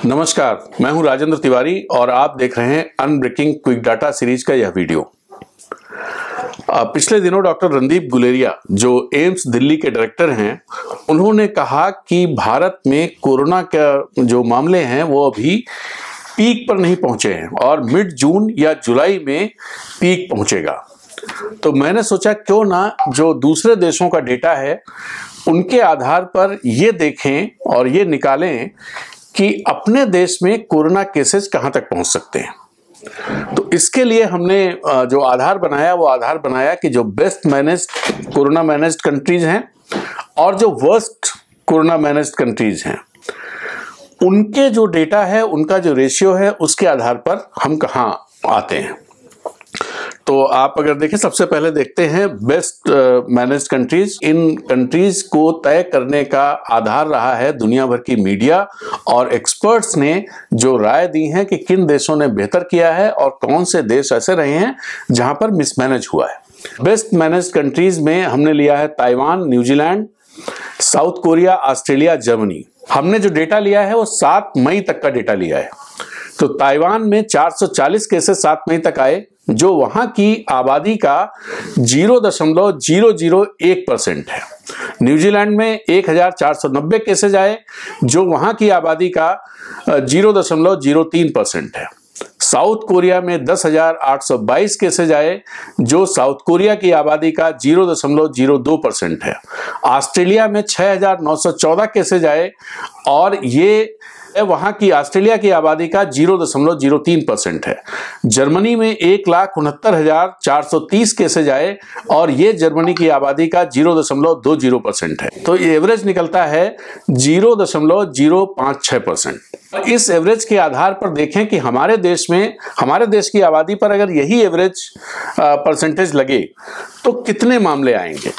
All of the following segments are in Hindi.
नमस्कार, मैं हूं राजेंद्र तिवारी और आप देख रहे हैं अनब्रेकिंग क्विक डाटा सीरीज का यह वीडियो। पिछले दिनों डॉक्टर रणदीप गुलेरिया जो एम्स दिल्ली के डायरेक्टर हैं, उन्होंने कहा कि भारत में कोरोना के जो मामले हैं वो अभी पीक पर नहीं पहुंचे हैं और मिड जून या जुलाई में पीक पहुंचेगा। तो मैंने सोचा क्यों ना जो दूसरे देशों का डेटा है उनके आधार पर ये देखें और ये निकालें कि अपने देश में कोरोना केसेस कहां तक पहुंच सकते हैं। तो इसके लिए हमने जो आधार बनाया वो आधार बनाया कि जो best managed corona managed countries हैं और जो वर्स्ट कोरोना मैनेज्ड कंट्रीज हैं, उनके जो डेटा है, उनका जो रेशियो है, उसके आधार पर हम कहां आते हैं। तो आप अगर देखें, सबसे पहले देखते हैं बेस्ट मैनेज्ड कंट्रीज। इन कंट्रीज को तय करने का आधार रहा है दुनिया भर की मीडिया और एक्सपर्ट्स ने जो राय दी है कि किन देशों ने बेहतर किया है और कौन से देश ऐसे रहे हैं जहां पर मिसमैनेज हुआ है। बेस्ट मैनेज्ड कंट्रीज में हमने लिया है Taiwan, New Zealand, south Korea, Australia, Germany. हमने जो डेटा लिया है वो 7 मई तक का डेटा लिया है। तो ताइवान में 440 केसेस 7 मई तक आए, जो वहां की आबादी का 0.001% है। न्यूजीलैंड में 1490 केसेज आए, जो वहां की आबादी का 0.03% है। साउथ कोरिया में 10,822 केसेज आए, जो साउथ कोरिया की आबादी का 0.02% है। ऑस्ट्रेलिया में 6,914 केसेज आए और ये वहां की ऑस्ट्रेलिया की आबादी का 0.03% है। जर्मनी में 1,69,430 केसेज आए और ये जर्मनी की आबादी का 0.20% है। तो ये एवरेज निकलता है 0.056%। इस एवरेज के आधार पर देखें कि हमारे देश की आबादी पर अगर यही एवरेज परसेंटेज लगे तो कितने मामले आएंगे।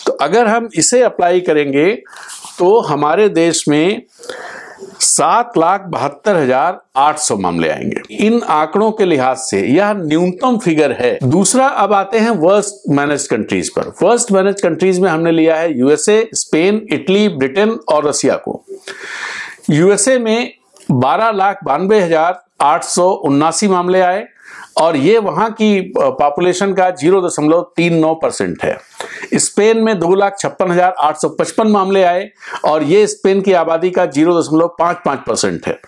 तो अगर हम इसे अप्लाई करेंगे तो हमारे देश में 7,72,800 मामले आएंगे। इन आंकड़ों के लिहाज से यह न्यूनतम फिगर है। दूसरा, अब आते हैं वर्स्ट मैनेज्ड कंट्रीज पर। वर्स्ट मैनेज्ड कंट्रीज में हमने लिया है यूएसए, स्पेन, इटली, ब्रिटेन और रसिया को। यूएसए में 12,92,879 मामले आए और ये वहां की पॉपुलेशन का 0.39% है। स्पेन में 2,56,855 मामले आए और ये स्पेन की आबादी का 0.55% है।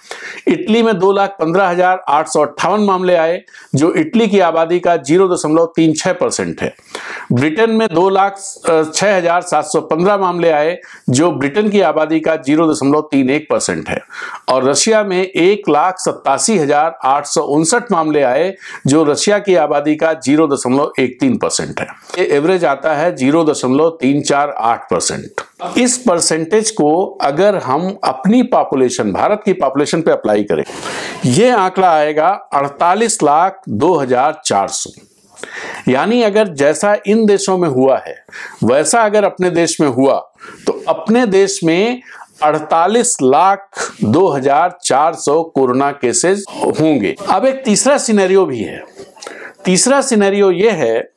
इटली में 2,15,858 मामले आए, जो इटली की आबादी का 0.36% है। ब्रिटेन में 2,06,715 मामले आए, जो ब्रिटेन की आबादी का 0.31% है। और रशिया में 1,87,859 मामले आए, जो रशिया की आबादी का 0.13% है। ये एवरेज आता है 0.348%। इस परसेंटेज को अगर हम अपनी पॉपुलेशन, भारत की पॉपुलेशन पे अप्लाई करें, ये आंकड़ा आएगा 48,02,400। यानी अगर जैसा इन देशों में हुआ है वैसा अगर अपने देश में हुआ तो अपने देश में 48,02,400 कोरोना केसेस होंगे। अब एक तीसरा सिनेरियो भी है। तीसरा सिनेरियो यह है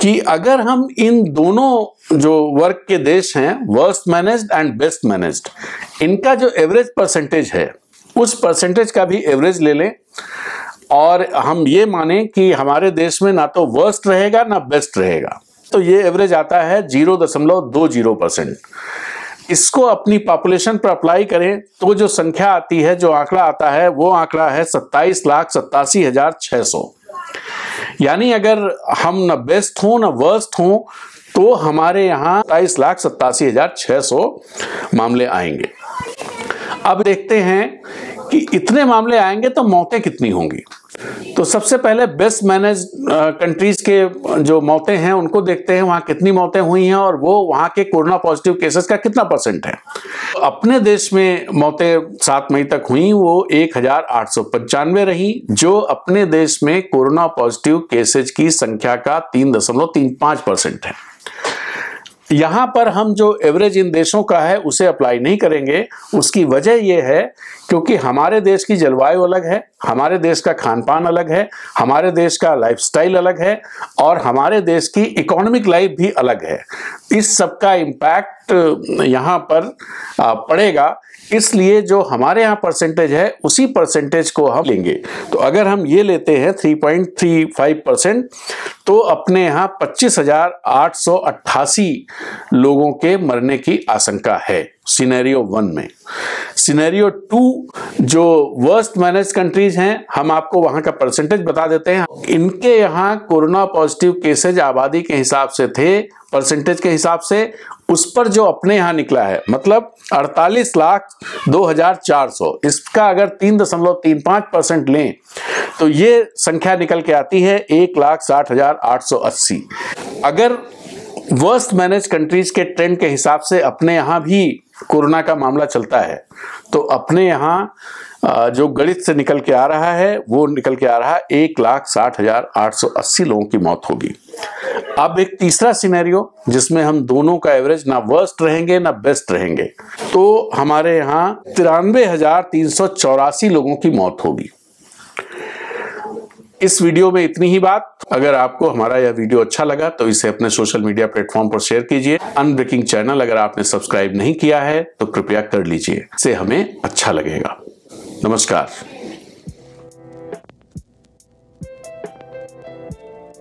कि अगर हम इन दोनों जो वर्ग के देश हैं, worst managed and best managed, इनका जो एवरेज परसेंटेज है उस परसेंटेज का भी एवरेज ले लें और हम ये माने कि हमारे देश में ना तो वर्स्ट रहेगा ना बेस्ट रहेगा, तो ये एवरेज आता है 0.20%। इसको अपनी पॉपुलेशन पर अप्लाई करें तो जो संख्या आती है, जो आंकड़ा आता है, वो आंकड़ा है 27,87,600। यानी अगर हम न बेस्ट हो न वर्स्ट हो तो हमारे यहाँ 27,87,600 मामले आएंगे। अब देखते हैं कि इतने मामले आएंगे तो मौतें कितनी होंगी। तो सबसे पहले बेस्ट मैनेज्ड कंट्रीज के जो मौतें हैं उनको देखते हैं, वहां कितनी मौतें हुई हैं और वो वहां के कोरोना पॉजिटिव केसेस का कितना % है। अपने देश में मौतें 7 मई तक हुई, वो 1,895 रही, जो अपने देश में कोरोना पॉजिटिव केसेज की संख्या का 3.35% है। यहां पर हम जो एवरेज इन देशों का है उसे अप्लाई नहीं करेंगे। उसकी वजह यह है क्योंकि हमारे देश की जलवायु अलग है, हमारे देश का खान पान अलग है, हमारे देश का लाइफस्टाइल अलग है और हमारे देश की इकोनॉमिक लाइफ भी अलग है। इस सब का इम्पैक्ट इम्पैक्ट यहाँ पर पड़ेगा, इसलिए जो हमारे यहाँ परसेंटेज है उसी परसेंटेज को हम लेंगे। तो अगर हम ये लेते हैं 3.35%, तो अपने यहाँ 25,888 लोगों के मरने की आशंका है सिनेरियो 1 में। सिनेरियो 2 जो वर्स्ट मैनेज कंट्रीज हैं, हम आपको वहां का परसेंटेज बता देते हैं। इनके यहाँ कोरोना पॉजिटिव केसेज आबादी के हिसाब से थे, परसेंटेज के हिसाब से, उस पर जो अपने यहाँ निकला है मतलब 48,02,400, इसका अगर 3.35% लें तो ये संख्या निकल के आती है 1,60,880। अगर वर्स्ट मैनेज कंट्रीज के ट्रेंड के हिसाब से अपने यहाँ भी कोरोना का मामला चलता है तो अपने यहाँ जो गणित से निकल के आ रहा है वो निकल के आ रहा है 1,60,880 लोगों की मौत होगी। अब एक तीसरा सिनेरियो जिसमें हम दोनों का एवरेज ना वर्स्ट रहेंगे ना बेस्ट रहेंगे, तो हमारे यहाँ 93,384 लोगों की मौत होगी। इस वीडियो में इतनी ही बात। अगर आपको हमारा यह वीडियो अच्छा लगा तो इसे अपने सोशल मीडिया प्लेटफॉर्म पर शेयर कीजिए। अनब्रेकिंग चैनल अगर आपने सब्सक्राइब नहीं किया है तो कृपया कर लीजिए, इससे हमें अच्छा लगेगा। नमस्कार।